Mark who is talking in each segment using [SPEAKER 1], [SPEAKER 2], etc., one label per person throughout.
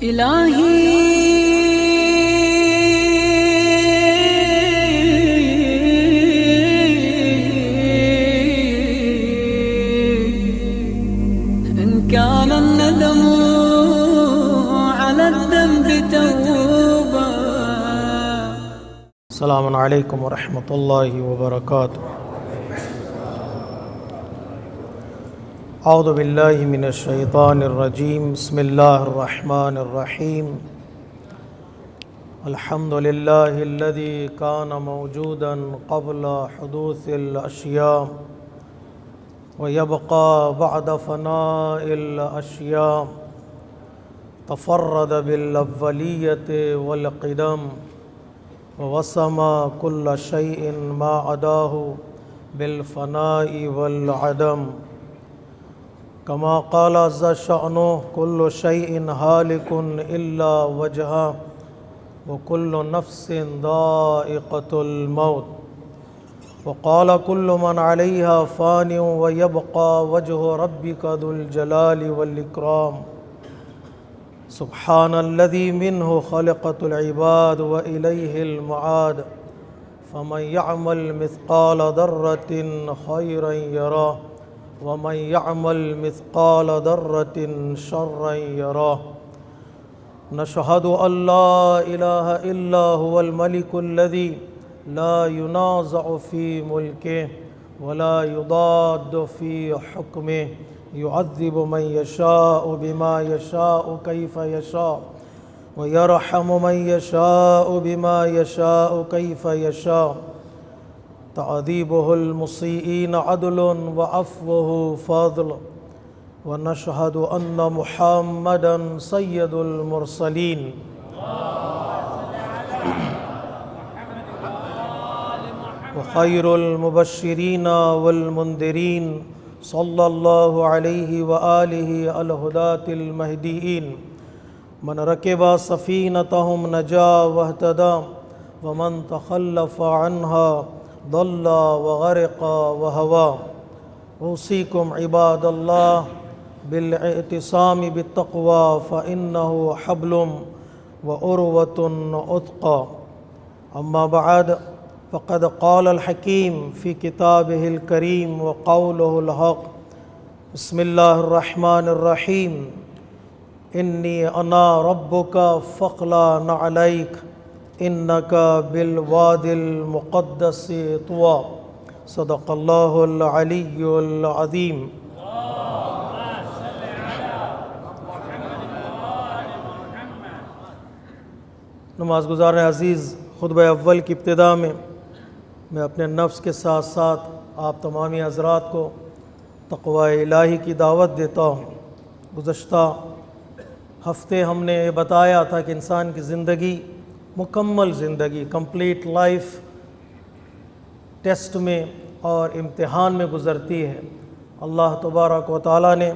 [SPEAKER 1] الہی إن كان الندم على الذنب توبة.
[SPEAKER 2] السلام علیکم ورحمۃ اللہ وبرکاتہ. اعوذ باللہ من الشیطان الرجیم. بسم اللہ الرحمن الرحیم. الحمد للہ الذی کان موجودا قبل حدوث الاشیاء ويبقى بعد فناء الاشیاء. تفرد بالاولیۃ والقدم ووسم كل شيء ما عداه بالفناء والعدم. كما قال عز شأنه كل شيء هالك إلا وجهه وكل نفس ذائقة الموت. وقال كل من عليها فان ويبقى وجه ربك ذو الجلال والإكرام. سبحان الذي منه خلقت العباد وإليه المعاد. فمن يعمل مثقال ذرة خيرا يراه ومن يعمل مثقال ذرة شرا يراه. نشهد أن لا إله إلا هو الملك الذي لا ينازع في ملكه ولا يضاد في حكمه. يعذب من يشاء بما يشاء كيف يشاء ويرحم من يشاء بما يشاء كيف يشاء. تعذيبه المسيئين عدل وعفوه فضل. ونشهد أن محمدا سيد المرسلين. وخير المبشرين والمنذرين صلى الله عليه وآله الهداة المهديين. من ركب سفينتهم نجا واهتدى ومن تخلف عنها ضل وغرق وهوى. أوصيكم عباد الله بالاعتصام بالتقوى فإنه حبل وعروة وثقى. أما بعد فقد قال الحكيم في كتابه الكريم وقوله الحق. بسم الله الرحمن الرحيم. إني أنا ربك فاخلع عليك إنك بالوادي المقدس طوى. صدق الله العلي العظيم. نماز گزار عزیز، خطبہ اول کی ابتدا میں اپنے نفس کے ساتھ ساتھ آپ تمامی حضرات کو تقوی الہی کی دعوت دیتا ہوں. گزشتہ ہفتے ہم نے یہ بتایا تھا کہ انسان کی زندگی، مکمل زندگی، کمپلیٹ لائف ٹیسٹ میں اور امتحان میں گزرتی ہے. اللہ تبارک و تعالیٰ نے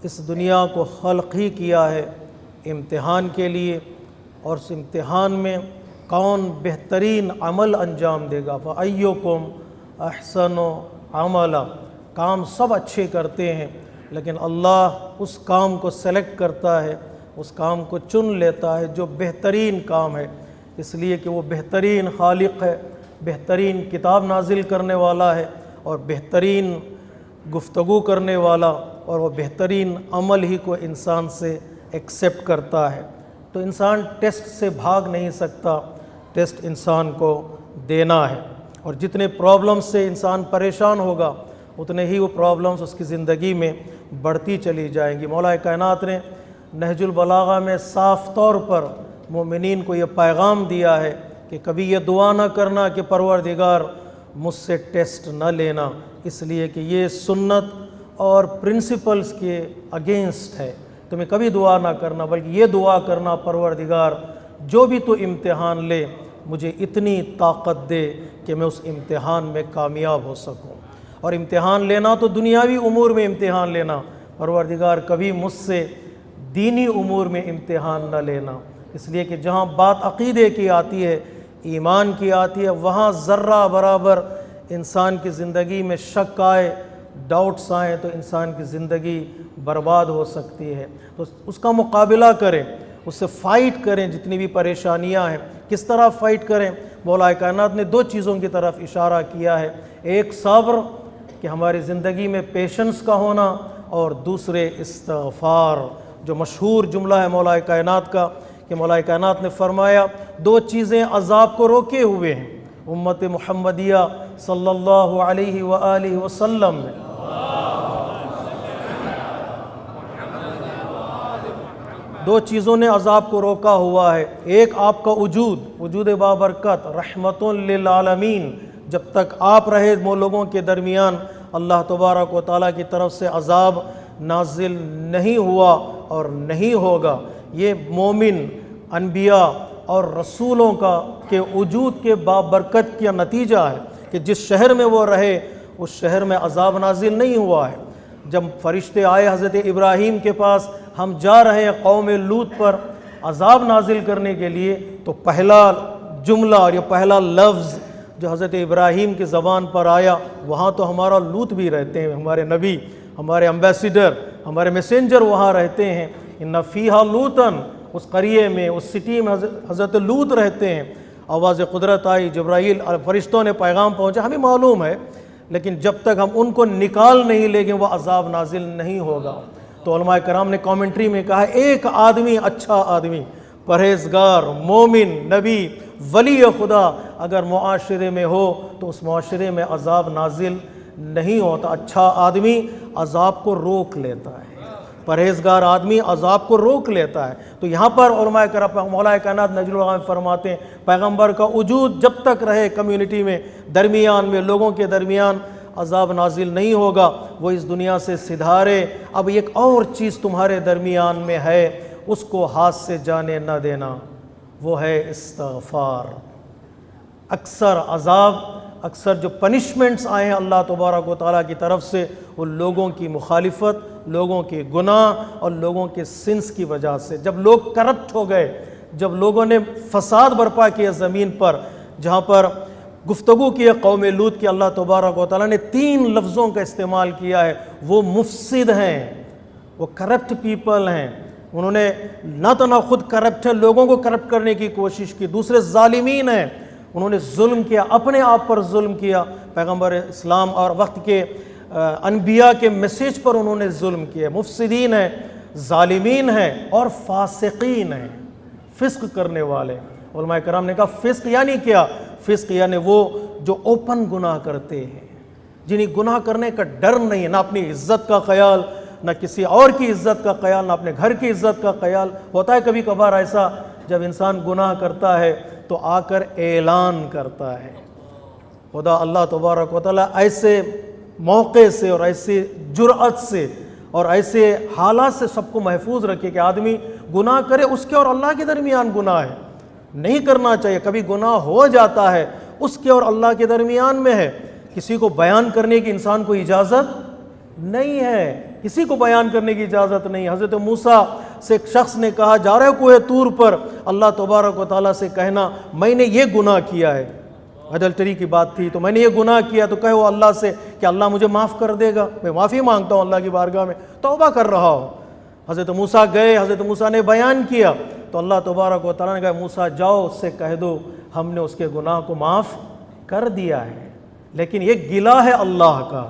[SPEAKER 2] اس دنیا کو خلق ہی کیا ہے امتحان کے لیے، اور اس امتحان میں کون بہترین عمل انجام دے گا. فَأَيُّكُمْ أَحْسَنُ عَمَلًا. کام سب اچھے کرتے ہیں، لیکن اللہ اس کام کو سلیکٹ کرتا ہے، اس کام کو چن لیتا ہے جو بہترین کام ہے، اس لیے کہ وہ بہترین خالق ہے، بہترین کتاب نازل کرنے والا ہے، اور بہترین گفتگو کرنے والا، اور وہ بہترین عمل ہی کو انسان سے ایکسیپٹ کرتا ہے. تو انسان ٹیسٹ سے بھاگ نہیں سکتا، ٹیسٹ انسان کو دینا ہے. اور جتنے پرابلمز سے انسان پریشان ہوگا اتنے ہی وہ پرابلمز اس کی زندگی میں بڑھتی چلی جائیں گی. مولا کائنات نے نہج البلاغہ میں صاف طور پر مومنین کو یہ پیغام دیا ہے کہ کبھی یہ دعا نہ کرنا کہ پروردگار مجھ سے ٹیسٹ نہ لینا، اس لیے کہ یہ سنت اور پرنسپلز کے اگینسٹ ہے. تمہیں کبھی دعا نہ کرنا، بلکہ یہ دعا کرنا پروردگار جو بھی تو امتحان لے مجھے اتنی طاقت دے کہ میں اس امتحان میں کامیاب ہو سکوں. اور امتحان لینا تو دنیاوی امور میں امتحان لینا، پروردگار کبھی مجھ سے دینی امور میں امتحان نہ لینا. اس لیے کہ جہاں بات عقیدے کی آتی ہے، ایمان کی آتی ہے، وہاں ذرہ برابر انسان کی زندگی میں شک آئے، ڈاؤٹس آئیں تو انسان کی زندگی برباد ہو سکتی ہے. تو اس کا مقابلہ کریں، اس سے فائٹ کریں جتنی بھی پریشانیاں ہیں۔ کس طرح فائٹ کریں؟ مولا کائنات نے دو چیزوں کی طرف اشارہ کیا ہے، ایک صبر کہ ہماری زندگی میں پیشنس کا ہونا، اور دوسرے استغفار، جو مشہور جملہ ہے مولا کائنات کا کہ مولا کائنات نے فرمایا دو چیزیں عذاب کو روکے ہوئے ہیں امت محمدیہ صلی اللہ علیہ وآلہ وسلم میں۔ دو چیزوں نے عذاب کو روکا ہوا ہے، ایک آپ کا وجود بابرکت رحمت للعالمین، جب تک آپ رہے وہ لوگوں کے درمیان اللہ تبارک و تعالیٰ کی طرف سے عذاب نازل نہیں ہوا اور نہیں ہوگا۔ یہ مومن انبیاء اور رسولوں کے وجود کے بابرکت کا نتیجہ ہے کہ جس شہر میں وہ رہے اس شہر میں عذاب نازل نہیں ہوا ہے۔ جب فرشتے آئے حضرت ابراہیم کے پاس، ہم جا رہے ہیں قوم لوط پر عذاب نازل کرنے کے لیے، تو پہلا جملہ اور یہ پہلا لفظ جو حضرت ابراہیم کی زبان پر آیا، وہاں تو ہمارا لوط بھی رہتے ہیں، ہمارے نبی، ہمارے امبیسیڈر، ہمارے میسنجر وہاں رہتے ہیں۔ ان فیہا لوطن، اس قریے میں، اس سٹی میں حضرت لوط رہتے ہیں۔ آواز قدرت آئی، جبرائیل فرشتوں نے پیغام پہنچا، ہمیں معلوم ہے، لیکن جب تک ہم ان کو نکال نہیں لیں گے وہ عذاب نازل نہیں ہوگا۔ تو علماء کرام نے کامنٹری میں کہا ایک آدمی، اچھا آدمی، پرہیزگار، مومن، نبی، ولی خدا اگر معاشرے میں ہو تو اس معاشرے میں عذاب نازل نہیں ہوتا۔ اچھا آدمی عذاب کو روک لیتا ہے، پرہیزگار آدمی عذاب کو روک لیتا ہے۔ تو یہاں پر علماء کرام مولا کائنات نجل الغام فرماتے ہیں پیغمبر کا وجود جب تک رہے کمیونٹی میں، درمیان میں، لوگوں کے درمیان، عذاب نازل نہیں ہوگا۔ وہ اس دنیا سے سدھارے۔ اب ایک اور چیز تمہارے درمیان میں ہے، اس کو ہاتھ سے جانے نہ دینا، وہ ہے استغفار۔ اکثر عذاب، اکثر جو پنشمنٹس آئے ہیں اللہ تبارک و تعالیٰ کی طرف سے، وہ لوگوں کی مخالفت، لوگوں کے گناہ اور لوگوں کے سنس کی وجہ سے۔ جب لوگ کرپٹ ہو گئے، جب لوگوں نے فساد برپا کیا زمین پر، جہاں پر گفتگو کی قوم لوط کی اللہ تبارک و تعالیٰ نے 3 لفظوں کا استعمال کیا ہے، وہ مفسد ہیں، وہ کرپٹ پیپل ہیں۔ انہوں نے نہ تنہا خود کرپٹ ہیں، لوگوں کو کرپٹ کرنے کی کوشش کی، دوسرے ظالمین ہیں، انہوں نے ظلم کیا، اپنے آپ پر ظلم کیا، پیغمبر اسلام اور وقت کے انبیاء کے میسیج پر انہوں نے ظلم کیا۔ مفسدین ہیں، ظالمین ہیں اور فاسقین ہیں، فسق کرنے والے۔ علماء کرام نے کہا فسق یعنی کیا؟ فسق یعنی وہ جو اوپن گناہ کرتے ہیں، جنہیں گناہ کرنے کا ڈر نہیں ہے، نہ اپنی عزت کا خیال، نہ کسی اور کی عزت کا خیال، نہ اپنے گھر کی عزت کا خیال۔ ہوتا ہے کبھی کبھار ایسا، جب انسان گناہ کرتا ہے تو آ کر اعلان کرتا ہے۔ خدا اللہ تبارک و تعالیٰ ایسے موقع سے اور ایسے جرأت سے اور ایسے حالات سے سب کو محفوظ رکھے کہ آدمی گناہ کرے، اس کے اور اللہ کے درمیان گناہ ہے، نہیں کرنا چاہیے۔ کبھی گناہ ہو جاتا ہے، اس کے اور اللہ کے درمیان میں ہے، کسی کو بیان کرنے کی انسان کو اجازت نہیں ہے، کسی کو بیان کرنے کی اجازت نہیں۔ حضرت موسیٰ سے ایک شخص نے کہا جا رہے کوہ طور پر، اللہ تبارک و تعالیٰ سے کہنا میں نے یہ گناہ کیا ہے، ایڈلٹری کی بات تھی، تو میں نے یہ گناہ کیا، تو کہو اللہ سے کہ اللہ مجھے معاف کر دے گا، میں معافی مانگتا ہوں اللہ کی بارگاہ میں، توبہ کر رہا ہوں۔ حضرت موسیٰ گئے، حضرت موسیٰ نے بیان کیا، تو اللہ تبارک و تعالیٰ نے کہا موسیٰ جاؤ اس سے کہہ دو ہم نے اس کے گناہ کو معاف کر دیا ہے۔ لیکن یہ گلہ ہے اللہ کا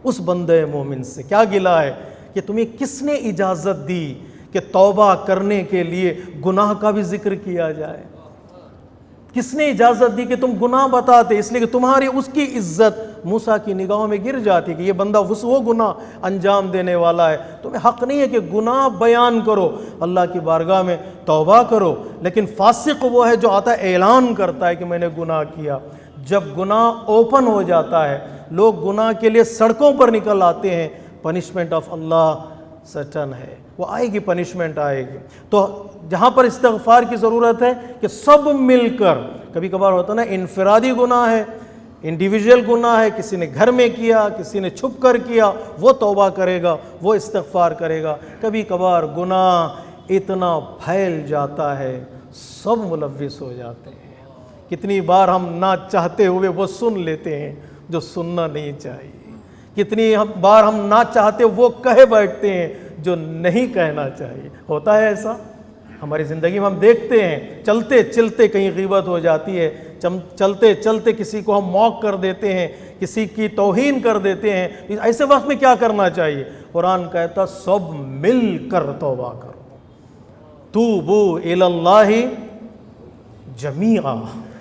[SPEAKER 2] اس بندے مومن سے، کیا گلہ ہے کہ تمہیں کس نے اجازت دی کہ توبہ کرنے کے لیے گناہ کا بھی ذکر کیا جائے؟ کس نے اجازت دی کہ تم گناہ بتاتے؟ اس لیے کہ تمہاری اس کی عزت موسیٰ کی نگاہوں میں گر جاتی کہ یہ بندہ وہ گناہ انجام دینے والا ہے۔ تمہیں حق نہیں ہے کہ گناہ بیان کرو، اللہ کی بارگاہ میں توبہ کرو۔ لیکن فاسق وہ ہے جو آتا ہے اعلان کرتا ہے کہ میں نے گناہ کیا۔ جب گناہ اوپن ہو جاتا ہے، لوگ گناہ کے لیے سڑکوں پر نکل آتے ہیں، پنشمنٹ آف اللہ سٹن ہے، وہ آئے گی، پنشمنٹ آئے گی۔ تو جہاں پر استغفار کی ضرورت ہے کہ سب مل کر، کبھی کبھار ہوتا ہے نا انفرادی گناہ ہے، انڈیویجول گناہ ہے، کسی نے گھر میں کیا، کسی نے چھپ کر کیا، وہ توبہ کرے گا، وہ استغفار کرے گا۔ کبھی کبھار گناہ اتنا پھیل جاتا ہے سب ملوث ہو جاتے ہیں۔ کتنی بار ہم نہ چاہتے ہوئے وہ سن لیتے ہیں جو سننا نہیں چاہیے، کتنی بار ہم نہ چاہتے وہ کہے بیٹھتے ہیں جو نہیں کہنا چاہیے۔ ہوتا ہے ایسا؟ ہماری زندگی میں ہم دیکھتے ہیں چلتے چلتے کہیں غیبت ہو جاتی ہے، چلتے چلتے کسی کو ہم موق کر دیتے ہیں، کسی کی توہین کر دیتے ہیں. ایسے وقت میں کیا کرنا چاہیے؟ قرآن کہتا سب مل کر توبہ کرو. توبوا الی اللہ جمیعا،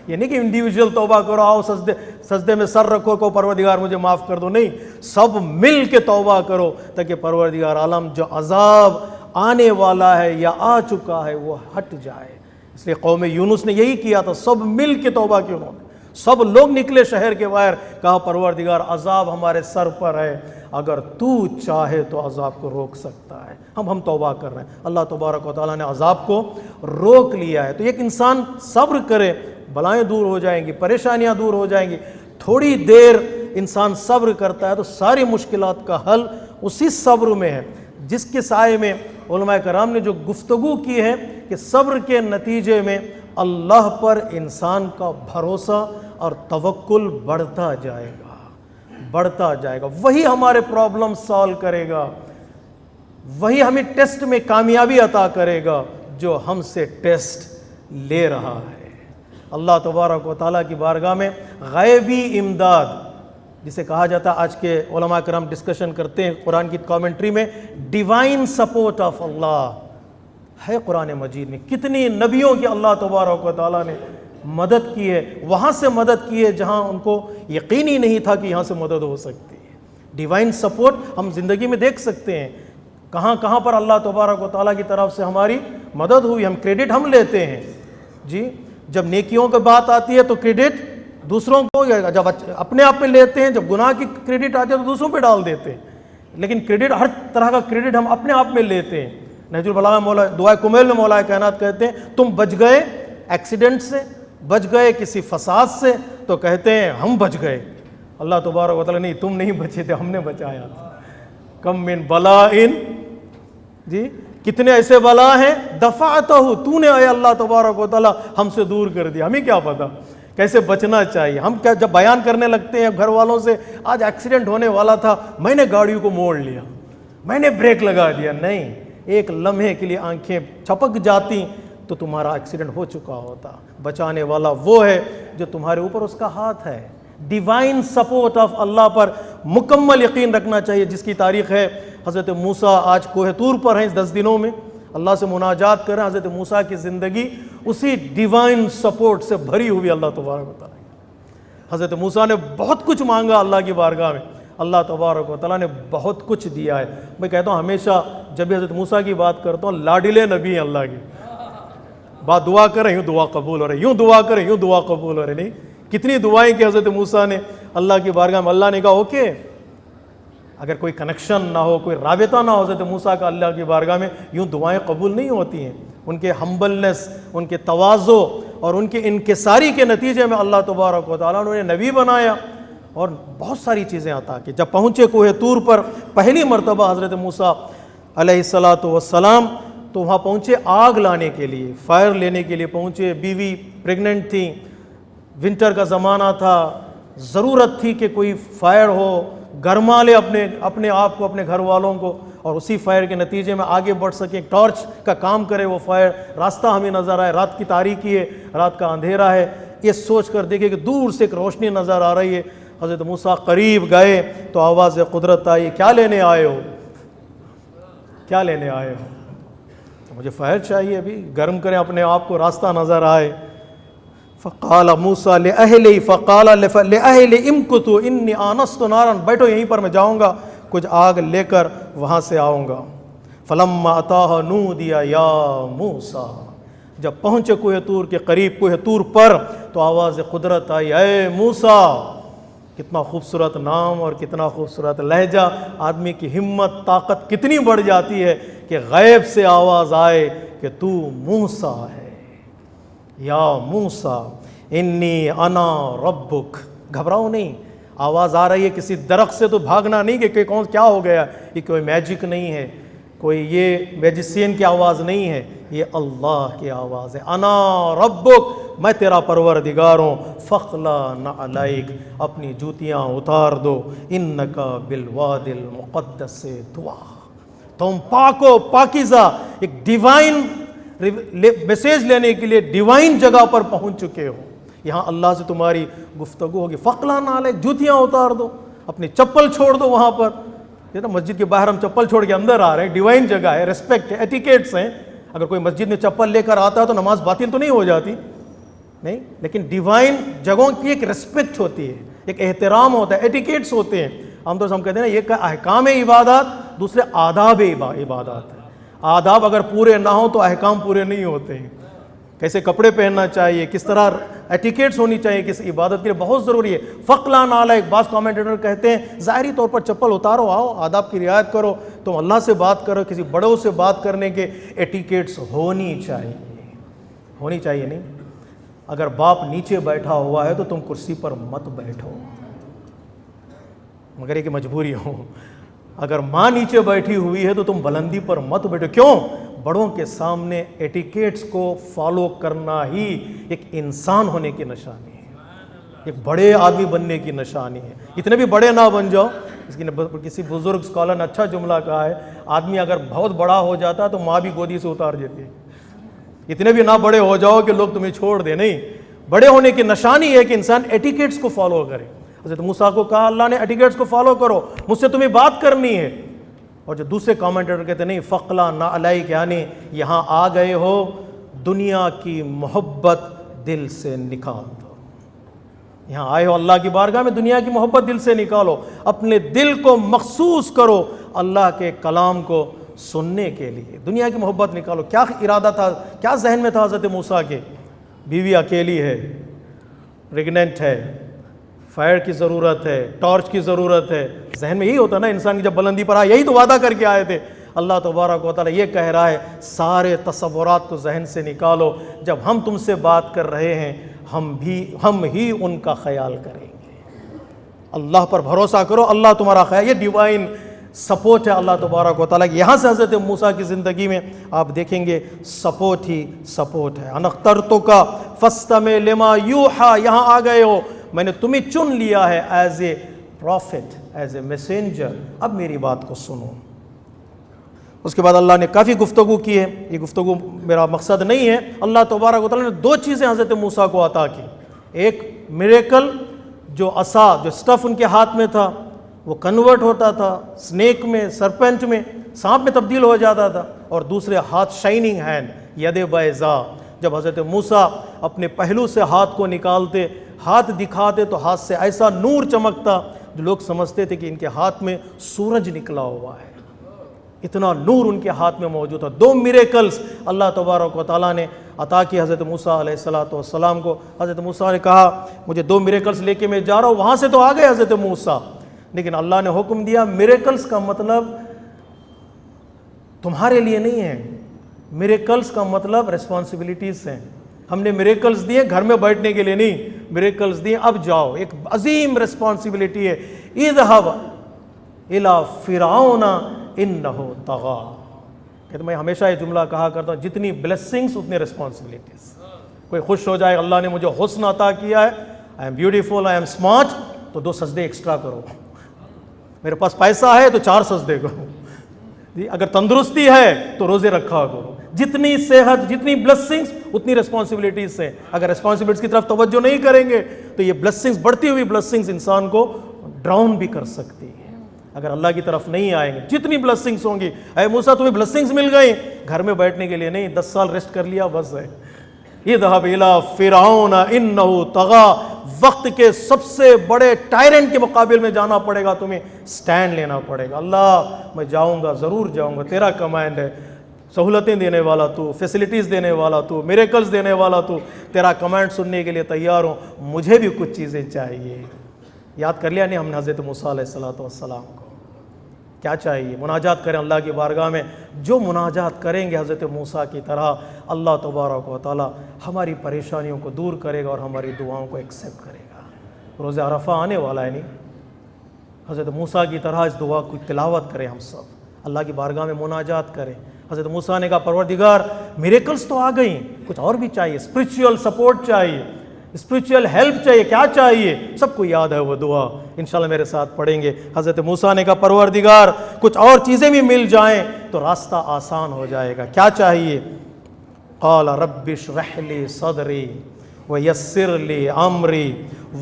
[SPEAKER 2] یہ نہیں کہ انڈیویجول توبہ کرو، آؤ سجدے میں سر رکھو کہ پروردگار مجھے معاف کر دو، نہیں، سب مل کے توبہ کرو تاکہ پروردگار عالم جو عذاب آنے والا ہے یا آ چکا ہے وہ ہٹ جائے. اس لیے قوم یونس نے یہی کیا تھا، سب مل کے توبہ کی. انہوں نے سب لوگ نکلے شہر کے باہر، کہا پروردگار عذاب ہمارے سر پر ہے، اگر تو چاہے تو عذاب کو روک سکتا ہے. ہم توبہ کر رہے ہیں. اللہ تبارک و تعالیٰ نے عذاب کو روک لیا ہے. تو ایک انسان صبر کرے، بلائیں دور ہو جائیں گی، پریشانیاں دور ہو جائیں گی. تھوڑی دیر انسان صبر کرتا ہے تو ساری مشکلات کا حل اسی صبر میں ہے. جس کے سائے میں علماء کرام نے جو گفتگو کی ہے کہ صبر کے نتیجے میں اللہ پر انسان کا بھروسہ اور توکل بڑھتا جائے گا. وہی ہمارے پرابلم سالو کرے گا، وہی ہمیں ٹیسٹ میں کامیابی عطا کرے گا جو ہم سے ٹیسٹ لے رہا ہے. اللہ تبارک و تعالیٰ کی بارگاہ میں غیبی امداد جسے کہا جاتا ہے، آج کے علماء کرام ڈسکشن کرتے ہیں قرآن کی کامنٹری میں، ڈیوائن سپورٹ آف اللہ ہے. قرآن مجید میں کتنی نبیوں کی اللہ تبارک و تعالیٰ نے مدد کی ہے، وہاں سے مدد کی ہے جہاں ان کو یقین ہی نہیں تھا کہ یہاں سے مدد ہو سکتی ہے. ڈیوائن سپورٹ ہم زندگی میں دیکھ سکتے ہیں، کہاں کہاں پر اللہ تبارک و تعالیٰ کی طرف سے ہماری مدد ہوئی. ہم کریڈٹ ہم لیتے ہیں جی، جب نیکیوں کی بات آتی ہے تو کریڈٹ دوسروں کو، جب اپنے آپ میں لیتے ہیں، جب گناہ کی کریڈٹ آتی ہے تو دوسروں پہ ڈال دیتے ہیں. لیکن کریڈٹ، ہر طرح کا کریڈٹ ہم اپنے آپ میں لیتے ہیں. نہج البلاغہ مولا دعائے کمیل میں مولا کائنات کہتے ہیں تم بچ گئے ایکسیڈنٹ سے، بچ گئے کسی فساد سے، تو کہتے ہیں ہم بچ گئے. اللہ تبارک و تعالیٰ نہیں، تم نہیں بچے تھے، ہم نے بچایا تھا. کم من بلاء، جی کتنے ایسے بلا ہیں دفعتہ، تو نے اے اللہ تبارک و تعالیٰ ہم سے دور کر دیا. ہمیں کیا پتا کیسے بچنا چاہیے. ہم کیا جب بیان کرنے لگتے ہیں گھر والوں سے، آج ایکسیڈنٹ ہونے والا تھا، میں نے گاڑیوں کو موڑ لیا، میں نے بریک لگا دیا. نہیں، ایک لمحے کے لیے آنکھیں چھپک جاتی تو تمہارا ایکسیڈنٹ ہو چکا ہوتا. بچانے والا وہ ہے جو تمہارے اوپر اس کا ہاتھ ہے. ڈیوائن سپورٹ آف اللہ پر مکمل یقین رکھنا چاہیے. جس کی تاریخ ہے حضرت موسیٰ آج کوہ طور پر ہیں، اس 10 دنوں میں اللہ سے مناجات کر رہے ہیں. حضرت موسیٰ کی زندگی اسی ڈیوائن سپورٹ سے بھری ہوئی اللہ تبارک و تعالیٰ. حضرت موسیٰ نے بہت کچھ مانگا اللہ کی بارگاہ میں، اللہ تبارک و تعالیٰ نے بہت کچھ دیا ہے. میں کہتا ہوں ہمیشہ جب بھی حضرت موسیٰ کی بات کرتا ہوں، لاڈلے نبی ہیں اللہ کی. بات دعا کریں یوں دعا قبول ہو رہی، یوں دعا کریں یوں دعا قبول ہو رہی. نہیں، کتنی دعائیں کی حضرت موسیٰ نے اللہ کی بارگاہ میں. اللہ نے کہا اوکے، اگر کوئی کنیکشن نہ ہو، کوئی رابطہ نہ ہو حضرت موسیٰ کا اللہ کی بارگاہ میں، یوں دعائیں قبول نہیں ہوتی ہیں. ان کے ہمبلنس، ان کے تواضع اور ان کے انکساری کے نتیجے میں اللہ تبارک و تعالیٰ نے نبی بنایا اور بہت ساری چیزیں عطا کی. جب پہنچے کوہ طور پر پہلی مرتبہ حضرت موسیٰ علیہ السلام، تو وہاں پہنچے آگ لانے کے لیے، فائر لینے کے لیے پہنچے. بیوی پریگننٹ تھی، ونٹر کا زمانہ تھا، ضرورت تھی کہ کوئی فائر ہو، گرما لے اپنے آپ کو، اپنے گھر والوں کو، اور اسی فائر کے نتیجے میں آگے بڑھ سکیں. ٹارچ کا کام کرے وہ فائر، راستہ ہمیں نظر آئے. رات کی تاریکی ہے، رات کا اندھیرا ہے، یہ سوچ کر دیکھیں کہ دور سے ایک روشنی نظر آ رہی ہے. حضرت موسیٰ قریب گئے تو آواز قدرت آئی، کیا لینے آئے ہو، کیا لینے آئے ہو؟ مجھے فائر چاہیے، ابھی گرم کریں اپنے آپ کو، راستہ نظر آئے. فقال موسیٰ لأہلِ امکثوا انی آنست نارا، بیٹھو یہیں پر، میں جاؤں گا کچھ آگ لے کر وہاں سے آؤں گا. فلما اتاہ نودی یا موسیٰ، جب پہنچے کوہ طور کے قریب، کوہ طور پر، تو آواز قدرت آئی، اے موسیٰ. کتنا خوبصورت نام اور کتنا خوبصورت لہجہ. آدمی کی ہمت، طاقت کتنی بڑھ جاتی ہے کہ غیب سے آواز آئے کہ تو موسیٰ ہے. یا موسیٰ انی انا ربک. گھبراؤ نہیں، آواز آ رہی ہے کسی درخت سے تو بھاگنا نہیں کہ کون کیا ہو گیا. یہ کوئی میجک نہیں ہے، کوئی یہ میجیسین کی آواز نہیں ہے، یہ اللہ کی آواز ہے. انا ربک، میں تیرا پروردگار ہوں. فخلع علیک، اپنی جوتیاں اتار دو. انک بالوادی المقدس طویٰ، تم پاک و پاکیزہ، ایک ڈیوائن میسیج لینے کے لیے ڈیوائن جگہ پر پہنچ چکے ہو، یہاں اللہ سے تمہاری گفتگو ہوگی، فقلا نعلیک، جوتیاں اتار دو، اپنی چپل چھوڑ دو وہاں پر. یہ نا مسجد کے باہر ہم چپل چھوڑ کے اندر آ رہے ہیں، ڈیوائن جگہ ہے، ریسپیکٹ ہے، ایٹیکیٹس ہیں. اگر کوئی مسجد میں چپل لے کر آتا ہے تو نماز باطل تو نہیں ہو جاتی، نہیں، لیکن ڈیوائن جگہوں کی ایک ریسپیکٹ ہوتی ہے، ایک احترام ہوتا ہے، ایٹیکیٹس ہوتے ہیں. عام طور سے ہم کہتے ہیں نا یہ احکام عبادات، دوسرے آداب عبادات ہیں. آداب اگر پورے نہ ہوں تو احکام پورے نہیں ہوتے ہیں. کیسے کپڑے پہننا چاہیے، کس طرح ایٹیکیٹس ہونی چاہیے کس عبادت کے لیے، بہت ضروری ہے. فقلا نعلیک، بعض کامنٹیٹر کہتے ہیں ظاہری طور پر چپل اتارو، آؤ آداب کی رعایت کرو، تم اللہ سے بات کرو، کسی بڑوں سے بات کرنے کے ایٹیکیٹس ہونی چاہیے نہیں. اگر باپ نیچے بیٹھا ہوا ہے تو تم کرسی پر مت بیٹھو، مگر ایک مجبوری ہو. اگر ماں نیچے بیٹھی ہوئی ہے تو تم بلندی پر مت بیٹھو. کیوں؟ بڑوں کے سامنے ایٹیکیٹس کو فالو کرنا ہی ایک انسان ہونے کی نشانی ہے، ایک بڑے آدمی بننے کی نشانی ہے. اتنے بھی بڑے نہ بن جاؤ. کسی بزرگ اسکالر نے اچھا جملہ کہا ہے، آدمی اگر بہت بڑا ہو جاتا ہے تو ماں بھی گودی سے اتار دیتی ہے. اتنے بھی نہ بڑے ہو جاؤ کہ لوگ تمہیں چھوڑ دیں. نہیں، بڑے ہونے کی نشانی ہے کہ انسان ایٹیکیٹس کو فالو کرے. حضرت موسیٰ کو کہا اللہ نے ایٹیکیٹس کو فالو کرو، مجھ سے تمہیں بات کرنی ہے. اور جو دوسرے کامنٹیٹر کہتے ہیں نہیں، فقلا نعلیک، یعنی یہاں آ گئے ہو، دنیا کی محبت دل سے نکال دو. یہاں آئے ہو اللہ کی بارگاہ میں، دنیا کی محبت دل سے نکالو، اپنے دل کو مخصوص کرو اللہ کے کلام کو سننے کے لیے. دنیا کی محبت نکالو. کیا ارادہ تھا، کیا ذہن میں تھا حضرت موسیٰ کے؟ بیوی اکیلی ہے، پریگننٹ ہے، فائر کی ضرورت ہے، ٹارچ کی ضرورت ہے. ذہن میں یہی ہوتا ہے نا انسان کی جب بلندی پر آئے، یہی تو وعدہ کر کے آئے تھے. اللہ تبارک و تعالیٰ یہ کہہ رہا ہے سارے تصورات کو ذہن سے نکالو، جب ہم تم سے بات کر رہے ہیں ہم ہی ان کا خیال کریں گے. اللہ پر بھروسہ کرو، اللہ تمہارا خیال. یہ ڈیوائن سپورٹ ہے اللہ تبارک و تعالیٰ کی. یہاں سے حضرت موسیٰ کی زندگی میں آپ دیکھیں گے سپورٹ ہی سپورٹ ہے. انا اخترتک فاستمع لما یوحیٰ، یہاں آ گئے ہو، میں نے تمہیں چن لیا ہے as a prophet, as a messenger, اب میری بات کو سنو. اس کے بعد اللہ نے کافی گفتگو کی ہے. یہ گفتگو میرا مقصد نہیں ہے. اللہ تبارک و تعالیٰ نے دو چیزیں حضرت موسیٰ کو عطا کی. ایک میریکل، جو عصا، جو اسٹف ان کے ہاتھ میں تھا وہ کنورٹ ہوتا تھا سنیک میں، سرپنٹ میں، سانپ میں تبدیل ہو جاتا تھا. اور دوسرے ہاتھ، شائننگ ہینڈ، ید بیضاء. جب حضرت موسیٰ اپنے پہلو سے ہاتھ کو نکالتے، ہاتھ دکھاتے تو ہاتھ سے ایسا نور چمکتا جو لوگ سمجھتے تھے کہ ان کے ہاتھ میں سورج نکلا ہوا ہے. اتنا نور ان کے ہاتھ میں موجود تھا. دو میریکلز اللہ تبارک و تعالیٰ نے عطا کی حضرت موسیٰ علیہ السلام کو. حضرت موسیٰ نے کہا مجھے دو میریکلز لے کے میں جا رہا ہوں. وہاں سے تو آ گئے حضرت موسیٰ، لیکن اللہ نے حکم دیا میریکلز کا مطلب تمہارے لیے نہیں ہے، میریکلز کا مطلب ریسپانسبلٹیز ہیں. ہم نے میریکلز دیے گھر میں بیٹھنے کے لیے نہیں، میریکلز دیے اب جاؤ. ایک عظیم ریسپانسبلٹی ہے. اذهب الى فرعون انه طغى. کہتے میں ہمیشہ یہ جملہ کہا کرتا ہوں، جتنی بلیسنگز اتنی ریسپانسبلٹیز. کوئی خوش ہو جائے اللہ نے مجھے حسن عطا کیا ہے، I am beautiful, I am smart, تو 2 سجدے ایکسٹرا کرو. میرے پاس پیسہ ہے تو 4 سجدے کرو. اگر تندرستی ہے تو روزے رکھا کرو. جتنی صحت، جتنی بلیسنگز اتنی ریسپانسبلٹیز ہیں. اگر ریسپانسبلٹیز کی طرف توجہ نہیں کریں گے تو یہ بلیسنگز، بڑھتی ہوئی بلیسنگز انسان کو ڈراؤن بھی کر سکتی ہے اگر اللہ کی طرف نہیں آئیں گے. جتنی بلیسنگز ہوں گی، اے موسیٰ تمہیں بلیسنگز مل گئی، گھر میں بیٹھنے کے لیے نہیں، 10 سال ریسٹ کر لیا بس ہے. اذهب الى فرعون انه طغى. وقت کے سب سے بڑے ٹائرنٹ کے مقابل میں جانا پڑے گا، تمہیں سٹینڈ لینا پڑے گا. اللہ میں جاؤں گا، ضرور جاؤں گا، تیرا کمانڈ ہے، سہولتیں دینے والا تو، فیسلٹیز دینے والا تو، میریکلز دینے والا تو، تیرا کمانڈ سننے کے لیے تیار ہوں. مجھے بھی کچھ چیزیں چاہیے. یاد کر لیا نہیں ہم نے حضرت موسیٰ علیہ السلام کو؟ کیا چاہیے؟ مناجات کریں اللہ کی بارگاہ میں. جو مناجات کریں گے حضرت موسیٰ کی طرح، اللہ تبارک و تعالیٰ ہماری پریشانیوں کو دور کرے گا اور ہماری دعاؤں کو ایکسیپٹ کرے گا. روز عرفہ آنے والا ہے، نہیں؟ حضرت موسیٰ کی طرح اس دعا کی تلاوت کریں ہم سب، اللہ کی بارگاہ میں مناجات کریں. حضرت موسیٰ نے کہا پروردگار میریکلز تو آ گئیں، کچھ اور بھی چاہیے، اسپرچول سپورٹ چاہیے، اسپرچول ہیلپ چاہیے. کیا چاہیے؟ سب کو یاد ہے وہ دعا، انشاءاللہ میرے ساتھ پڑھیں گے. حضرت موسیٰ نے کہا پروردگار کچھ اور چیزیں بھی مل جائیں تو راستہ آسان ہو جائے گا. کیا چاہیے؟ قال رب اشرح لی صدری ویسر لی امری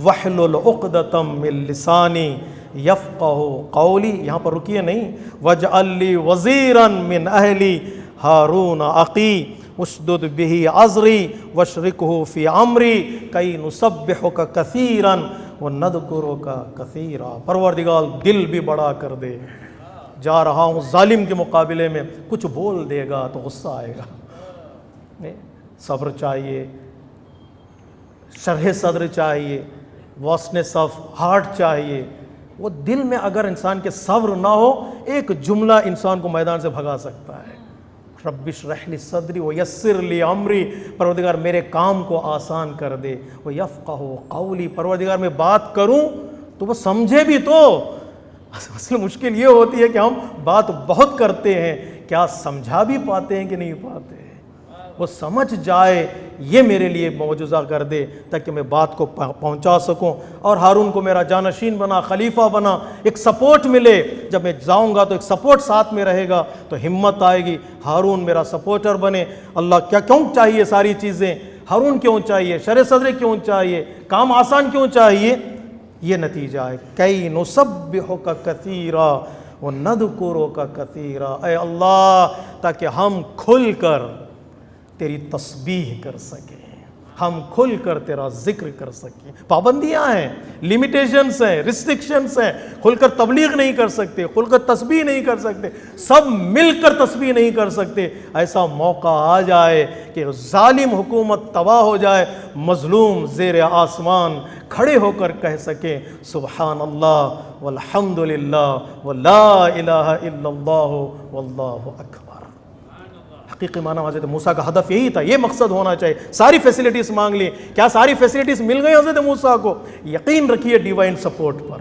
[SPEAKER 2] واحلل عقدۃ من لسانی یفقہوا قولی. یہاں پر رکیے نہیں. واجعل لی وزیرا من اہلی ہارون اخی اشدد بہ ازری واشرکہ فی امری کی نسبحک کثیرا ونذکرک کثیرا. پروردگار دل بھی بڑا کر دے. جا رہا ہوں ظالم کے مقابلے میں، کچھ بول دے گا تو غصہ آئے گا. صبر چاہیے، شرح صدر چاہیے، واسنس آف ہارٹ چاہیے. وہ دل میں اگر انسان کے صبر نہ ہو، ایک جملہ انسان کو میدان سے بھگا سکتا ہے. رب اشرح لی صدری ویسر لی امری، پروردگار میرے کام کو آسان کر دے. ویفقہوا قولی، پروردگار میں بات کروں تو وہ سمجھے بھی تو. اصل مشکل یہ ہوتی ہے کہ ہم بات بہت کرتے ہیں، کیا سمجھا بھی پاتے ہیں کہ نہیں پاتے. وہ سمجھ جائے، یہ میرے لیے معجزہ کر دے تاکہ میں بات کو پہنچا سکوں. اور ہارون کو میرا جانشین بنا، خلیفہ بنا، ایک سپورٹ ملے. جب میں جاؤں گا تو ایک سپورٹ ساتھ میں رہے گا تو ہمت آئے گی. ہارون میرا سپورٹر بنے. اللہ کیوں چاہیے ساری چیزیں؟ ہارون کیوں چاہیے؟ شرح صدر کیوں چاہیے؟ کام آسان کیوں چاہیے؟ یہ نتیجہ ہے. کی نسبحک کثیرا ونذکرک کثیرا. اے اللہ، تاکہ ہم کھل کر تیری تسبیح کر سکیں، ہم کھل کر تیرا ذکر کر سکیں. پابندیاں ہیں، لیمیٹیشنز ہیں، ریسٹرکشنز ہیں. کھل کر تبلیغ نہیں کر سکتے، کھل کر تسبیح نہیں کر سکتے، سب مل کر تسبیح نہیں کر سکتے. ایسا موقع آ جائے کہ ظالم حکومت تباہ ہو جائے، مظلوم زیر آسمان کھڑے ہو کر کہہ سکیں سبحان اللہ والحمد للہ ولا الہ الا اللہ واللہ اکبر. حقیقی معنی حضرت موسیٰ کا ہدف یہی تھا، یہ مقصد ہونا چاہیے. ساری فیسلٹیز مانگ لی. کیا ساری فیسلٹیز مل گئی حضرت موسیٰ کو؟ یقین رکھیے ڈیوائن سپورٹ پر،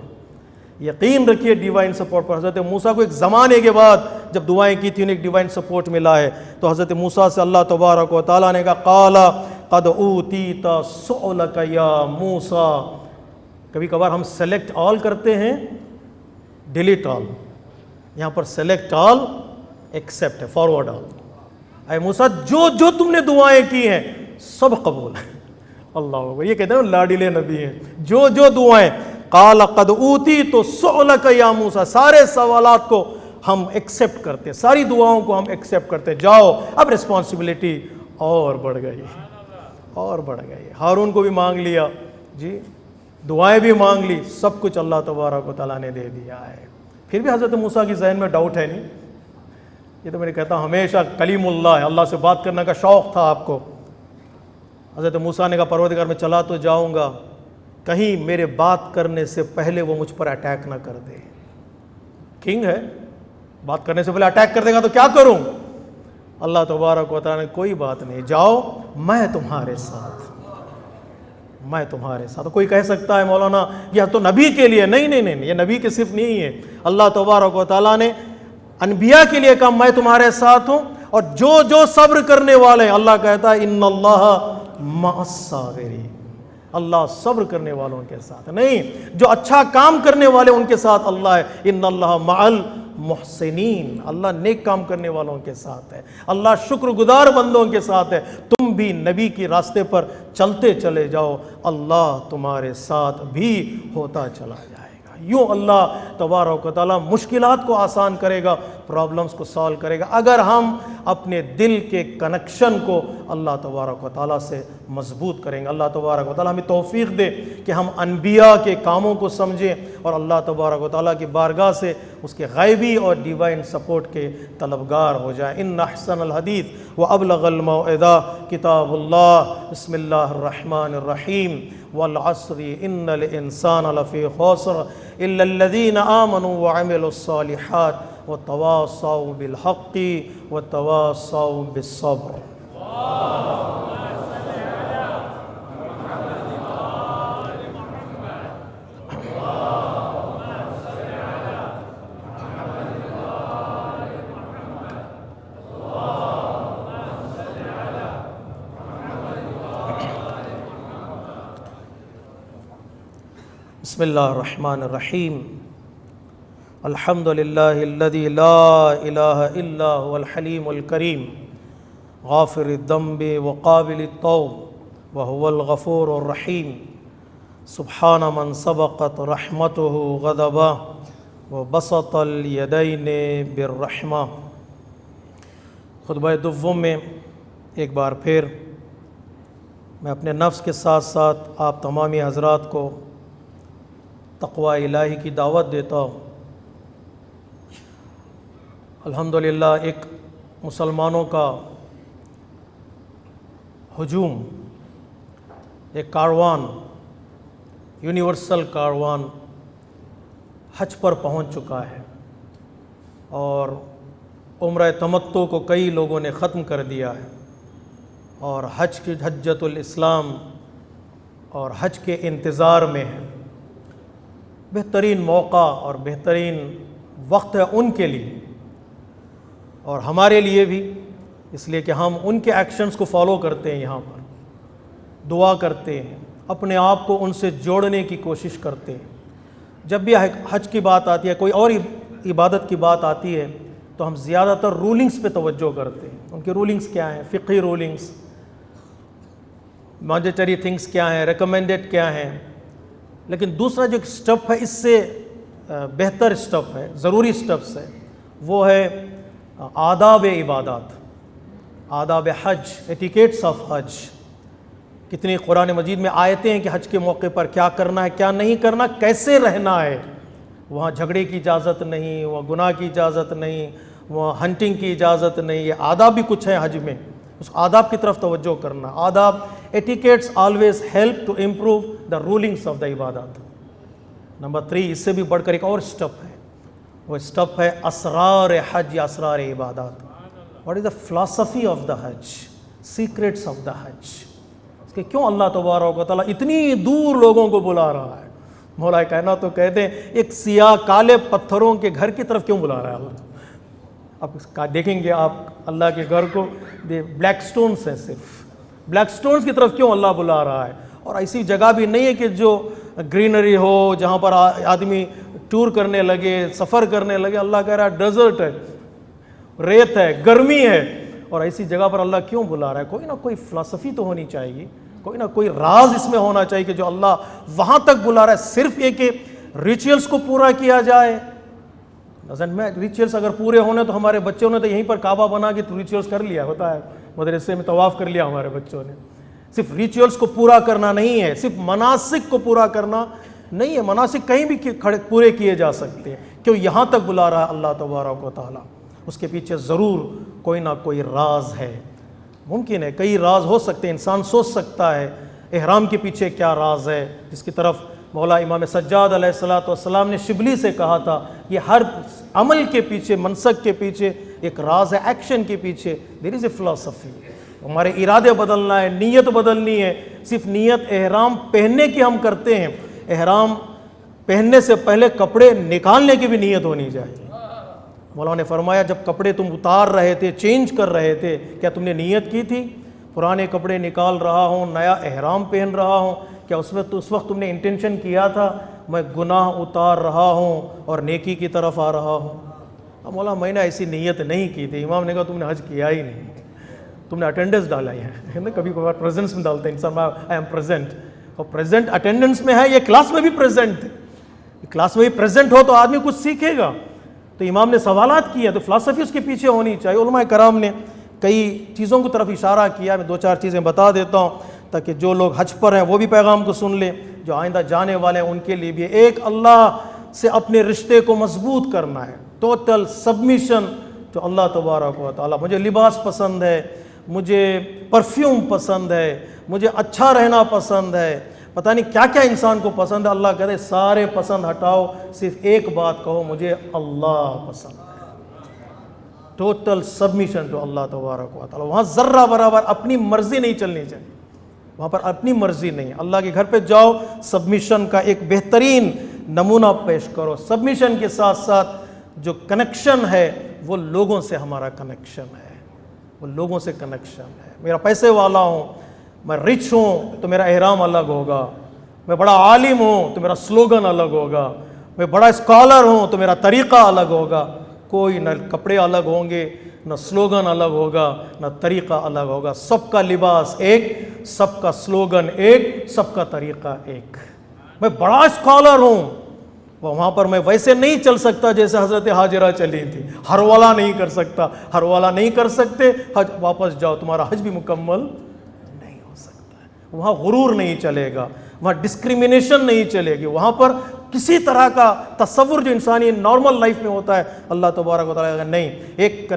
[SPEAKER 2] یقین رکھیے ڈیوائن سپورٹ پر. حضرت موسیٰ کو ایک زمانے کے بعد جب دعائیں کی تھیں، ایک ڈیوائن سپورٹ ملا ہے. تو حضرت موسیٰ سے اللہ تبارک و تعالیٰ نے کہا قال قد اوتیت سؤلک یا موسیٰ. کبھی کبھار ہم سلیکٹ آل کرتے ہیں، ڈیلیٹ آل. یہاں پر سلیکٹ آل، ایکسیپٹ ہے، فارورڈ آل. اے موسیٰ، جو تم نے دعائیں کی ہیں سب قبول ہیں. اللہ اکبر. یہ کہتے ہیں لاڈلے نبی ہیں. جو دعائیں. قال قد اوتیت سؤلک یا موسیٰ، سارے سوالات کو ہم ایکسیپٹ کرتے، ساری دعاؤں کو ہم ایکسیپٹ کرتے. جاؤ. اب رسپانسبلٹی اور بڑھ گئی، اور بڑھ گئی. ہارون کو بھی مانگ لیا جی، دعائیں بھی مانگ لی، سب کچھ اللہ تبارک و تعالیٰ نے دے دیا ہے. پھر بھی حضرت موسیٰ کی ذہن میں ڈاؤٹ ہے نہیں. یہ تو میں نے کہتا ہوں ہمیشہ کلیم اللہ ہے، اللہ سے بات کرنے کا شوق تھا آپ کو. حضرت موسیٰ نے کہا پروردگار میں چلا تو جاؤں گا، کہیں میرے بات کرنے سے پہلے وہ مجھ پر اٹیک نہ کر دے. کنگ ہے، بات کرنے سے پہلے اٹیک کر دے گا تو کیا کروں؟ اللہ تبارک و تعالیٰ نے کوئی بات نہیں، جاؤ میں تمہارے ساتھ، میں تمہارے ساتھ. کوئی کہہ سکتا ہے مولانا یہ تو نبی کے لیے. نہیں، یہ نبی کے صرف نہیں ہے. اللہ تبارک و تعالیٰ نے انبیاء کے لیے کہا میں تمہارے ساتھ ہوں. اور جو صبر کرنے والے، اللہ کہتا ہے ان اللہ مع الصابرین، اللہ صبر کرنے والوں کے ساتھ. نہیں، جو اچھا کام کرنے والے ان کے ساتھ اللہ ہے. ان اللہ مع المحسنین، اللہ نیک کام کرنے والوں کے ساتھ ہے. اللہ شکر گزار بندوں کے ساتھ ہے. تم بھی نبی کی راستے پر چلتے چلے جاؤ، اللہ تمہارے ساتھ بھی ہوتا چلا جائے گا. یوں اللہ تبارک و تعالیٰ مشکلات کو آسان کرے گا، پرابلمز کو سالو کرے گا، اگر ہم اپنے دل کے کنیکشن کو اللہ تبارک و تعالیٰ سے مضبوط کریں گے. اللہ تبارک و تعالیٰ ہمیں توفیق دے کہ ہم انبیاء کے کاموں کو سمجھیں اور اللہ تبارک و تعالیٰ کی بارگاہ سے اس کے غیبی اور ڈیوائن سپورٹ کے طلبگار ہو جائیں. ان احسن الحدیث وابلغ الموعظہ کتاب اللہ. بسم اللہ الرحمن الرحیم. والعصر ان الانسان لفی خسر الا الذین آمنوا وعملوا الصالحات وتواصوا بالحق وتواصوا بالصبر. بسم اللہ الرحمن الرحیم. الحمد للہ الذی لا الہ الا هو الحلیم الکریم غافر الذنب وقابل التوب وهو الغفور الرحیم سبحان من سبقت رحمته غضبا وبسط الیدین بالرحمہ۔ خطبہ دوم میں ایک بار پھر میں اپنے نفس کے ساتھ ساتھ آپ تمامی حضرات کو تقوی الہی کی دعوت دیتا ہوں۔ الحمدللہ ایک مسلمانوں کا ہجوم، ایک کاروان، یونیورسل کاروان حج پر پہنچ چکا ہے، اور عمرہ تمتع کو کئی لوگوں نے ختم کر دیا ہے، اور حج کی حجۃ الاسلام اور حج کے انتظار میں ہے۔ بہترین موقع اور بہترین وقت ہے ان کے لیے اور ہمارے لیے بھی، اس لیے کہ ہم ان کے ایکشنز کو فالو کرتے ہیں، یہاں پر دعا کرتے ہیں، اپنے آپ کو ان سے جوڑنے کی کوشش کرتے ہیں۔ جب بھی حج کی بات آتی ہے، کوئی اور عبادت کی بات آتی ہے، تو ہم زیادہ تر رولنگز پہ توجہ کرتے ہیں۔ ان کے رولنگز کیا ہیں؟ فقہی رولنگز، مانڈیٹری تھنگز کیا ہیں، ریکمینڈڈ کیا ہیں۔ لیکن دوسرا جو اسٹیپ ہے، اس سے بہتر اسٹیپ ہے، ضروری اسٹیپس ہے، وہ ہے آداب عبادات، آداب حج، ایٹیکیٹس آف حج۔ کتنی قرآن مجید میں آیتیں ہیں کہ حج کے موقع پر کیا کرنا ہے، کیا نہیں کرنا، کیسے رہنا ہے۔ وہاں جھگڑے کی اجازت نہیں، وہاں گناہ کی اجازت نہیں، وہاں ہنٹنگ کی اجازت نہیں۔ یہ آداب بھی کچھ ہیں حج میں، اس آداب کی طرف توجہ کرنا۔ آداب، etiquettes always help to improve the rulings of the عبادات۔ نمبر 3، اس سے بھی بڑھ کر ایک اور اسٹیپ ہے، وہ اسٹیپ ہے اسرار حج یا اسرار عبادات۔ What is the philosophy of the Hajj, secrets of the Hajj, اس کے کیوں اللہ تبارک و تعالیٰ اتنی دور لوگوں کو بلا رہا ہے۔ مولا کائنات تو کہتے ہیں ایک سیاہ کالے پتھروں کے گھر کی طرف کیوں بلا رہا ہے اللہ؟ اب دیکھیں گے آپ اللہ کے گھر کو، بلیک سٹونز ہیں، صرف بلیک سٹونز کی طرف کیوں اللہ بلا رہا ہے؟ اور ایسی جگہ بھی نہیں ہے کہ جو گرینری ہو، جہاں پر آدمی ٹور کرنے لگے، سفر کرنے لگے۔ اللہ کہہ رہا ہے ڈیزرٹ ہے، ریت ہے، گرمی ہے، اور ایسی جگہ پر اللہ کیوں بلا رہا ہے؟ کوئی نہ کوئی فلسفی تو ہونی چاہیے، کوئی نہ کوئی راز اس میں ہونا چاہیے کہ جو اللہ وہاں تک بلا رہا ہے۔ صرف یہ کہ ریچولز کو پورا کیا جائے، ریچولز اگر پورے ہونے تو ہمارے بچوں نے تو یہیں پر کعبہ بنا کے ریچولز کر لیا ہوتا ہے، مدرسے میں طواف کر لیا ہمارے بچوں نے۔ صرف ریچولز کو پورا کرنا نہیں ہے، صرف مناسک کو پورا کرنا نہیں ہے، مناسک کہیں بھی پورے کیے جا سکتے ہیں۔ کیوں یہاں تک بلا رہا ہے اللہ تبارک و تعالیٰ؟ اس کے پیچھے ضرور کوئی نہ کوئی راز ہے۔ ممکن ہے کئی راز ہو سکتے ہیں، انسان سوچ سکتا ہے احرام کے پیچھے کیا راز ہے، جس کی طرف مولا امام سجاد علیہ السلام نے شبلی سے کہا تھا یہ ہر عمل کے پیچھے، منسک کے پیچھے ایک راز ہے، ایکشن کے پیچھے دیر از اے فلسفی۔ ہمارے ارادے بدلنا ہے، نیت بدلنی ہے۔ صرف نیت احرام پہننے کی ہم کرتے ہیں، احرام پہننے سے پہلے کپڑے نکالنے کی بھی نیت ہونی چاہیے۔ مولا نے فرمایا جب کپڑے تم اتار رہے تھے، چینج کر رہے تھے، کیا تم نے نیت کی تھی؟ پرانے کپڑے نکال رہا ہوں، نیا احرام پہن رہا ہوں، کیا اس وقت تم نے انٹینشن کیا تھا میں گناہ اتار رہا ہوں اور نیکی کی طرف آ رہا ہوں؟ اب مولا میں نے ایسی نیت نہیں کی تھی۔ امام نے کہا تم نے حج کیا ہی نہیں، تم نے اٹینڈنس ڈالا ہی ہے۔ کبھی کبھار پریزنس میں ڈالتے ہیں انسان، آئی ایم پریزنٹ، اور پریزنٹ اٹینڈنس میں ہے، یہ کلاس میں بھی پریزنٹ ہے۔ کلاس میں بھی پریزنٹ ہو تو آدمی کچھ سیکھے گا۔ تو امام نے سوالات کیے، تو فلسفی اس کے پیچھے ہونی چاہیے۔ علماء کرام نے کئی چیزوں کی طرف اشارہ کیا، میں 2-4 چیزیں بتا دیتا ہوں تاکہ جو لوگ حج پر ہیں وہ بھی پیغام کو سن لیں، جو آئندہ جانے والے ہیں ان کے لیے بھی۔ ایک، اللہ سے اپنے رشتے کو مضبوط کرنا ہے، ٹوٹل سبمیشن تو اللہ تبارک و تعالیٰ۔ مجھے لباس پسند ہے، مجھے پرفیوم پسند ہے، مجھے اچھا رہنا پسند ہے، پتہ نہیں کیا کیا انسان کو پسند ہے۔ اللہ کہتے سارے پسند ہٹاؤ، صرف ایک بات کہو مجھے اللہ پسند ہے۔ ٹوٹل سبمیشن ٹو اللہ تبارک و تعالیٰ۔ وہاں ذرہ برابر اپنی مرضی نہیں چلنی چاہیے، وہاں پر اپنی مرضی نہیں۔ اللہ کے گھر پہ جاؤ، سبمیشن کا ایک بہترین نمونہ پیش کرو۔ سبمیشن کے ساتھ ساتھ جو کنیکشن ہے وہ لوگوں سے ہمارا کنیکشن ہے، وہ لوگوں سے کنیکشن ہے۔ میرا پیسے والا ہوں، میں رچ ہوں تو میرا احرام الگ ہوگا، میں بڑا عالم ہوں تو میرا سلوگن الگ ہوگا، میں بڑا اسکالر ہوں تو میرا طریقہ الگ ہوگا۔ کوئی نہ کپڑے الگ ہوں گے، نہ سلوگن الگ ہوگا، نہ طریقہ الگ ہوگا. سب کا لباس ایک، سب کا سلوگن ایک، سب کا طریقہ ایک. میں بڑا اسکالر ہوں، وہاں پر میں ویسے نہیں چل سکتا جیسے حضرت ہاجرہ چلی تھی. ہر والا نہیں کر سکتا، ہر والا نہیں کر سکتے. حج واپس جاؤ، تمہارا حج بھی مکمل نہیں ہو سکتا ہے. وہاں غرور نہیں چلے گا، وہاں ڈسکریمنیشن نہیں چلے گی. وہاں پر کسی طرح کا تصور جو انسانی نارمل لائف میں ہوتا ہے اللہ تبارک و تعالیٰ کا نہیں. ایک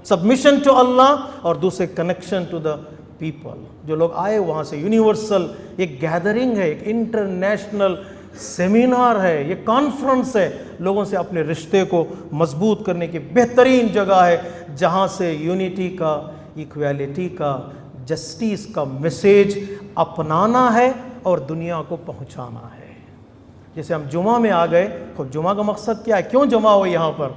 [SPEAKER 2] سبمیشن ٹو اللہ اور دوسرے کنیکشن ٹو دا پیپل. جو لوگ آئے وہاں سے یونیورسل ایک گیدرنگ ہے، ایک انٹرنیشنل سیمینار ہے، یہ کانفرنس ہے. لوگوں سے اپنے رشتے کو مضبوط کرنے کی بہترین جگہ ہے جہاں سے یونٹی کا، ایکویلٹی کا، جسٹس کا میسیج اپنانا ہے اور دنیا کو پہنچانا ہے. جیسے ہم جمعہ میں آ گئے، خود جمعہ کا مقصد کیا ہے؟ کیوں جمع ہو یہاں پر؟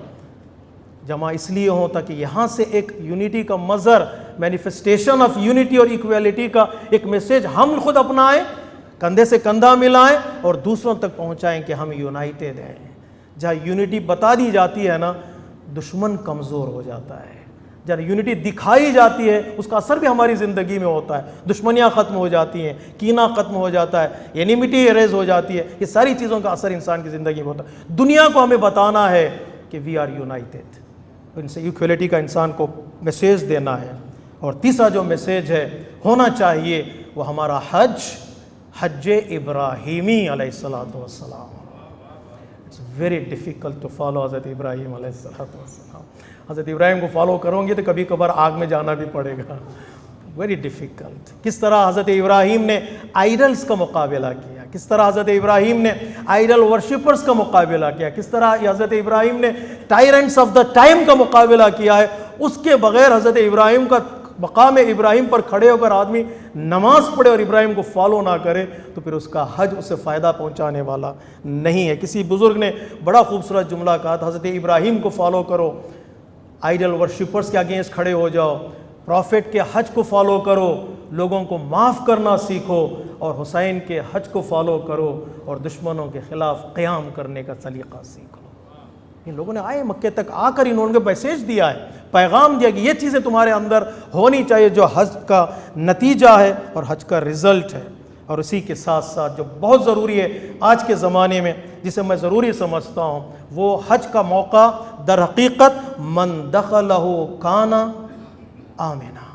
[SPEAKER 2] جمع اس لیے ہو تاکہ یہاں سے ایک یونٹی کا مظہر، مینیفیسٹیشن آف یونٹی اور ایکویلٹی کا ایک میسیج ہم خود اپنائیں، کندھے سے کندھا ملائیں اور دوسروں تک پہنچائیں کہ ہم یونائٹیڈ ہیں. جہاں یونٹی بتا دی جاتی ہے نا، دشمن کمزور ہو جاتا ہے. جب یونٹی دکھائی جاتی ہے اس کا اثر بھی ہماری زندگی میں ہوتا ہے. دشمنیاں ختم ہو جاتی ہیں، کینہ ختم ہو جاتا ہے، اینیمیٹی اریز ہو جاتی ہے. یہ ساری چیزوں کا اثر انسان کی زندگی میں ہوتا ہے. دنیا کو ہمیں بتانا ہے کہ وی آر یونائٹیڈ. ان سے ایکویلٹی کا انسان کو میسیج دینا ہے. اور تیسرا جو میسیج ہے ہونا چاہیے وہ ہمارا حج ابراہیمی علیہ السلام. It's very difficult to follow حضرت ابراہیم علیہ السلام. حضرت ابراہیم کو فالو کرو گے تو کبھی کبھار آگ میں جانا بھی پڑے گا. Very difficult. کس طرح حضرت ابراہیم نے آئیڈلز کا مقابلہ کیا، کس طرح حضرت ابراہیم نے آئیڈل ورشپرز کا مقابلہ کیا، کس طرح حضرت ابراہیم نے ٹائرنٹس آف دا ٹائم کا مقابلہ کیا ہے. اس کے بغیر حضرت ابراہیم کا مقام ابراہیم پر کھڑے ہو کر آدمی نماز پڑھے اور ابراہیم کو فالو نہ کرے تو پھر اس کا حج اسے فائدہ پہنچانے والا نہیں ہے. کسی بزرگ نے بڑا خوبصورت جملہ کہا تھا، حضرت ابراہیم کو فالو کرو، آئیڈل ورشپرز کے اگینسٹ کھڑے ہو جاؤ. پروفٹ کے حج کو فالو کرو، لوگوں کو معاف کرنا سیکھو. اور حسین کے حج کو فالو کرو اور دشمنوں کے خلاف قیام کرنے کا سلیقہ سیکھو. ان لوگوں نے آئے مکے تک آ کر انہوں نے میسیج دیا ہے، پیغام دیا کہ یہ چیزیں تمہارے اندر ہونی چاہیے جو حج کا نتیجہ ہے اور حج کا رزلٹ ہے. اور اسی کے ساتھ ساتھ جو بہت ضروری ہے آج کے زمانے میں، جسے میں ضروری سمجھتا ہوں، وہ حج کا موقع در حقیقت من دخلہ کان آمنا.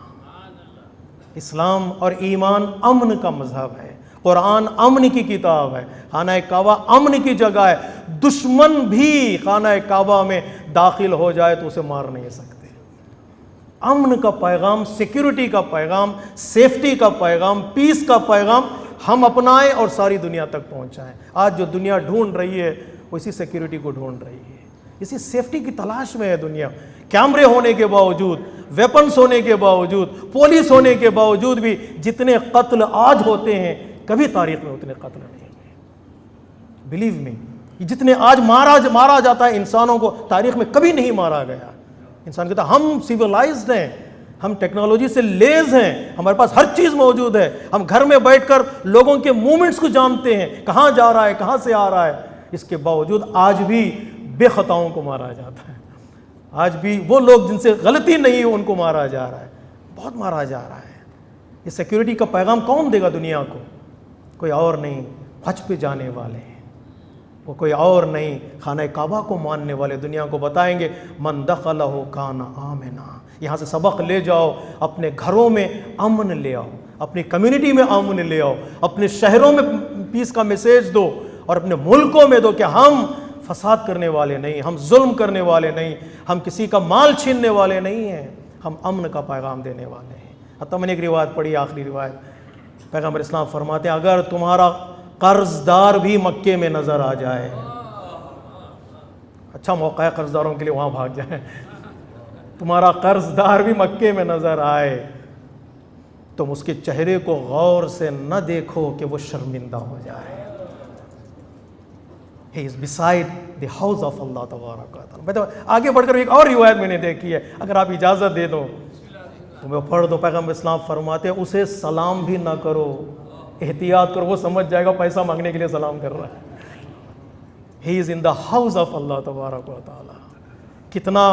[SPEAKER 2] اسلام اور ایمان امن کا مذہب ہے. قرآن امن کی کتاب ہے. خانہ کعبہ امن کی جگہ ہے. دشمن بھی خانہ کعبہ میں داخل ہو جائے تو اسے مار نہیں سکتے. امن کا پیغام، سیکیورٹی کا پیغام، سیفٹی کا پیغام، پیس کا پیغام ہم اپنائیں اور ساری دنیا تک پہنچائیں. آج جو دنیا ڈھونڈ رہی ہے وہ اسی سیکیورٹی کو ڈھونڈ رہی ہے، اسی سیفٹی کی تلاش میں ہے دنیا. کیمرے ہونے کے باوجود، ویپنز ہونے کے باوجود، پولیس ہونے کے باوجود بھی جتنے قتل آج ہوتے ہیں کبھی تاریخ میں اتنے قتل نہیں ہوئے. بلیو می، جتنے آج مارا جاتا ہے انسانوں کو تاریخ میں کبھی نہیں مارا گیا. انسان کہتا ہے ہم سیولائزڈ ہیں، ہم ٹیکنالوجی سے لیز ہیں، ہمارے پاس ہر چیز موجود ہے، ہم گھر میں بیٹھ کر لوگوں کے موومنٹس کو جانتے ہیں، کہاں جا رہا ہے، کہاں سے آ رہا ہے. اس کے باوجود آج بھی بے خطاؤں کو مارا جاتا ہے. آج بھی وہ لوگ جن سے غلطی نہیں ہو ان کو مارا جا رہا ہے، بہت مارا جا رہا ہے. یہ سیکیورٹی کا پیغام کون دے گا دنیا کو؟ کوئی اور نہیں، حج پہ جانے والے ہیں. وہ کوئی اور نہیں، خانہ کعبہ کو ماننے والے دنیا کو بتائیں گے من دخلہ کان آمنا. یہاں سے سبق لے جاؤ، اپنے گھروں میں امن لے آؤ، اپنی کمیونٹی میں امن لے آؤ، اپنے شہروں میں پیس کا میسیج دو اور اپنے ملکوں میں دو کہ ہم فساد کرنے والے نہیں، ہم ظلم کرنے والے نہیں، ہم کسی کا مال چھیننے والے نہیں ہیں، ہم امن کا پیغام دینے والے ہیں. حتیٰ میں نے ایک روایت پڑھی، آخری روایت، پیغمبر اسلام فرماتے ہیں اگر تمہارا قرض دار بھی مکے میں نظر آ جائے، اچھا موقع ہے قرض داروں کے لیے وہاں بھاگ جائیں، تمہارا قرض دار بھی مکے میں نظر آئے تم اس کے چہرے کو غور سے نہ دیکھو کہ وہ شرمندہ ہو جائے. He is beside the house of Allah تبارک و تعالیٰ. آگے بڑھ کر ایک اور روایت میں نے دیکھی ہے، اگر آپ اجازت دے دو تو میں پڑھ دو. پیغمبر اسلام فرماتے ہیں اسے سلام بھی نہ کرو، احتیاط کرو، وہ سمجھ جائے گا پیسہ مانگنے کے لیے سلام کر رہا ہے. He is in the house of Allah تبارک و تعالیٰ. کتنا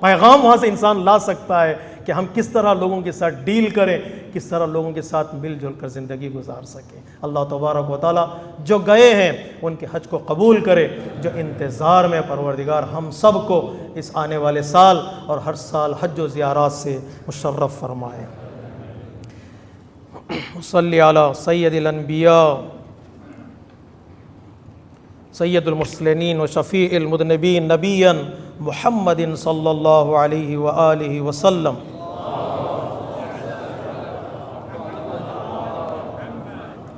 [SPEAKER 2] پیغام وہاں سے انسان لا سکتا ہے کہ ہم کس طرح لوگوں کے ساتھ ڈیل کریں، کس طرح لوگوں کے ساتھ مل جل کر زندگی گزار سکیں۔ اللہ تبارک و تعالیٰ جو گئے ہیں ان کے حج کو قبول کرے، جو انتظار میں پروردگار ہم سب کو اس آنے والے سال اور ہر سال حج و زیارات سے مشرف فرمائے۔ صلی علی سید الانبیاء سید المرسلین و شفیع المذنبین نبیا محمد صلی اللہ علیہ وآلہ وسلم۔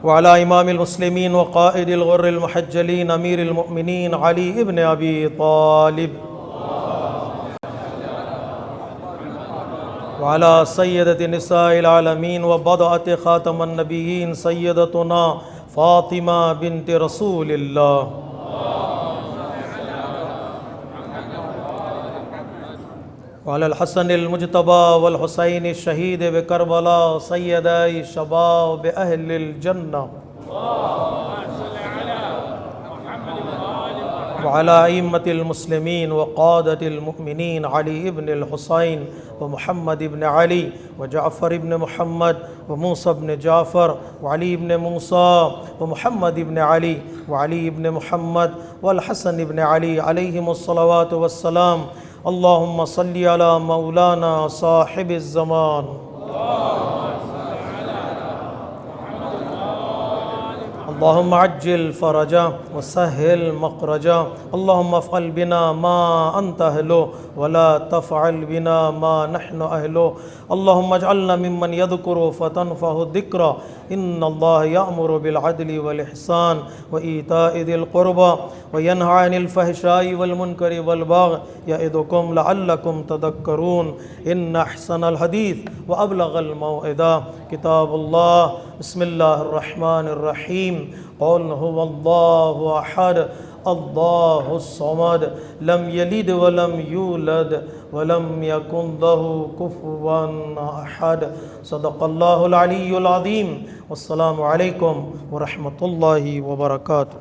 [SPEAKER 2] وعلى امام المسلمین وقائد الغر المحجلین امیر المؤمنین علی ابن ابی طالب، وعلى سیدۃ نساء العالمین وبضعۃ خاتم النبیین سیدتنا فاطمہ بنت رسول اللہ، وعلى الحسن المجتبى والحسین الشہید بکربلاء سیدی شباب اہل الجنہ، وعلى ائمة المسلمین وقادة المؤمنین علی ابن الحسین ومحمد ابن علی وجعفر ابن محمد وموسى ابن جعفر وعلی ابن موسى ومحمد ابن علی وعلی ابن محمد والحسن ابن علی علیہم الصلوات والسلام۔ اللہم صلی علی مولانا صاحب الزمان، اللہم عجل فرجا وسہل مخرجا، اللہم افعل بنا ما انت اہلو ولا تفعل بنا ما نحن اہلو، اللہم اجعلنا ممن یذکر فتنفع الذکر، ان اللہ یأمر بالعدل والإحسان وإیتاء ذی القربى وینہی عن الفحشاء والمنکر والبغی یعظکم لعلکم تذکرون، ان احسن الحدیث وابلغ الموعظہ کتاب اللہ۔ بسم اللہ الرحمن الرحیم، قل هو اللہ احد اللہ الصمد لم یلد ولم یولد ولم یکن له کفوا احد، صدق اللہ العلی العظیم۔ والسلام علیکم ورحمۃ اللہ وبرکاتہ۔